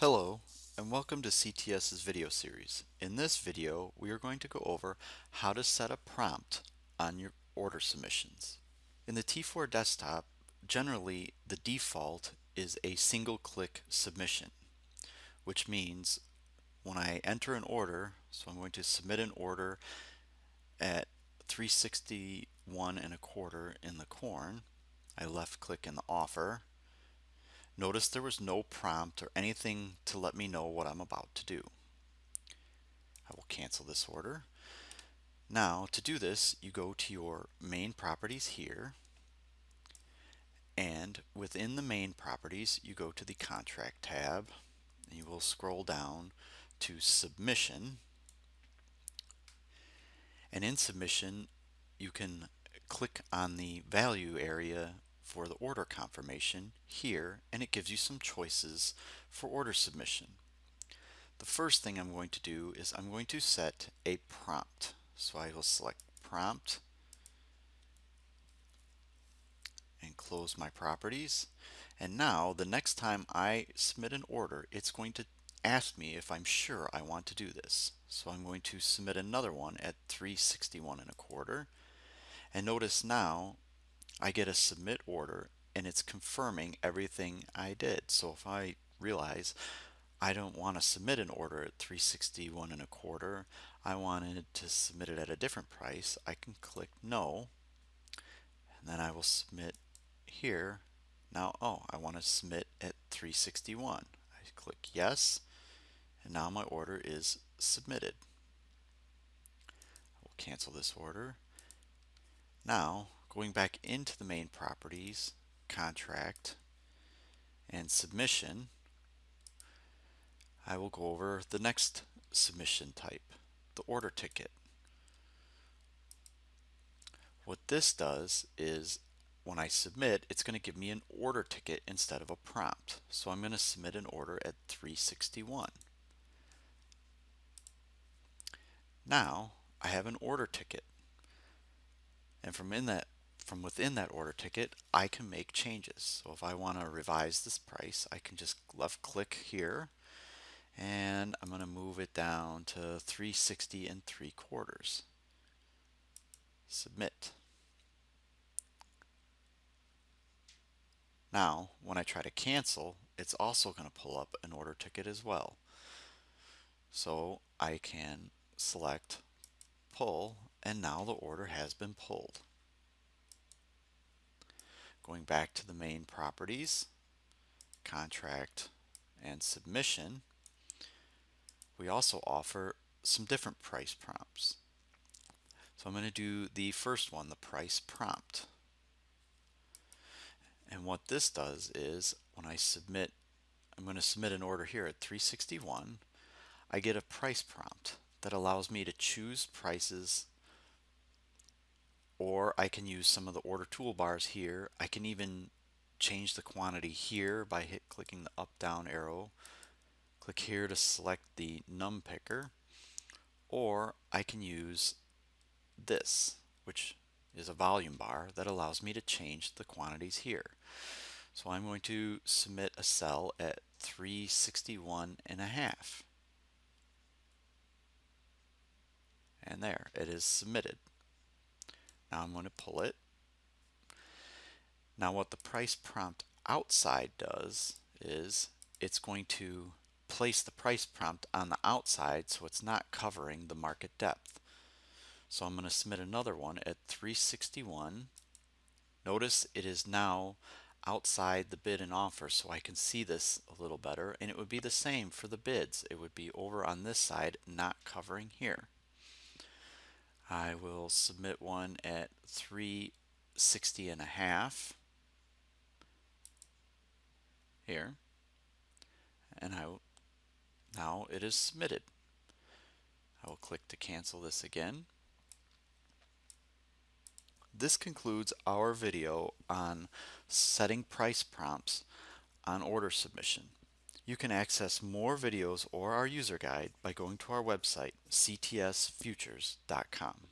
Hello and welcome to CTS's video series. In this video we are going to go over how to set a prompt on your order submissions. In the T4 desktop, generally the default is a single click submission, which means when I enter an order, so I'm going to submit an order at 361 and a quarter in the corn, I left click in the offer. Notice there was no prompt or anything to let me know what I'm about to do. I will cancel this order. Now to do this, you go to your main properties here, and within the main properties you go to the contract tab and you will scroll down to submission, and in submission you can click on the value area for the order confirmation here, and it gives you some choices for order submission. The first thing I'm going to do is I'm going to set a prompt. So I will select prompt and close my properties. And now the next time I submit an order, it's going to ask me if I'm sure I want to do this. So I'm going to submit another one at 361 and a quarter. And notice now I get a submit order and it's confirming everything I did. So if I realize I don't want to submit an order at 361 and a quarter, I wanted to submit it at a different price, I can click no, and then I will submit here. Now, I want to submit at 361. I click yes, and now my order is submitted. I will cancel this order. Now, going back into the main properties, contract, and submission, I will go over the next submission type, the order ticket. What this does is when I submit, it's going to give me an order ticket instead of a prompt. So I'm going to submit an order at 361. Now I have an order ticket, and from within that order ticket I can make changes. So if I want to revise this price, I can just left click here and I'm going to move it down to 360 and 3/4. Submit. Now when I try to cancel, it's also going to pull up an order ticket as well. So I can select pull, and now the order has been pulled. Going back to the main properties, contract, and submission, we also offer some different price prompts. So I'm going to do the first one, the price prompt. And what this does is when I submit, I'm going to submit an order here at 361, I get a price prompt that allows me to choose prices, or I can use some of the order toolbars here. I can even change the quantity here by clicking the up down arrow. Click here to select the num picker, or I can use this, which is a volume bar that allows me to change the quantities here. So I'm going to submit a cell at 361 and a half, and there it is submitted. Now I'm going to pull it. Now what the price prompt outside does is it's going to place the price prompt on the outside so it's not covering the market depth. So I'm going to submit another one at 361. Notice it is now outside the bid and offer, so I can see this a little better, and it would be the same for the bids. It would be over on this side, not covering here. I will submit one at 360 and a half here, and now it is submitted. I will click to cancel this again. This concludes our video on setting price prompts on order submission. You can access more videos or our user guide by going to our website, ctsfutures.com.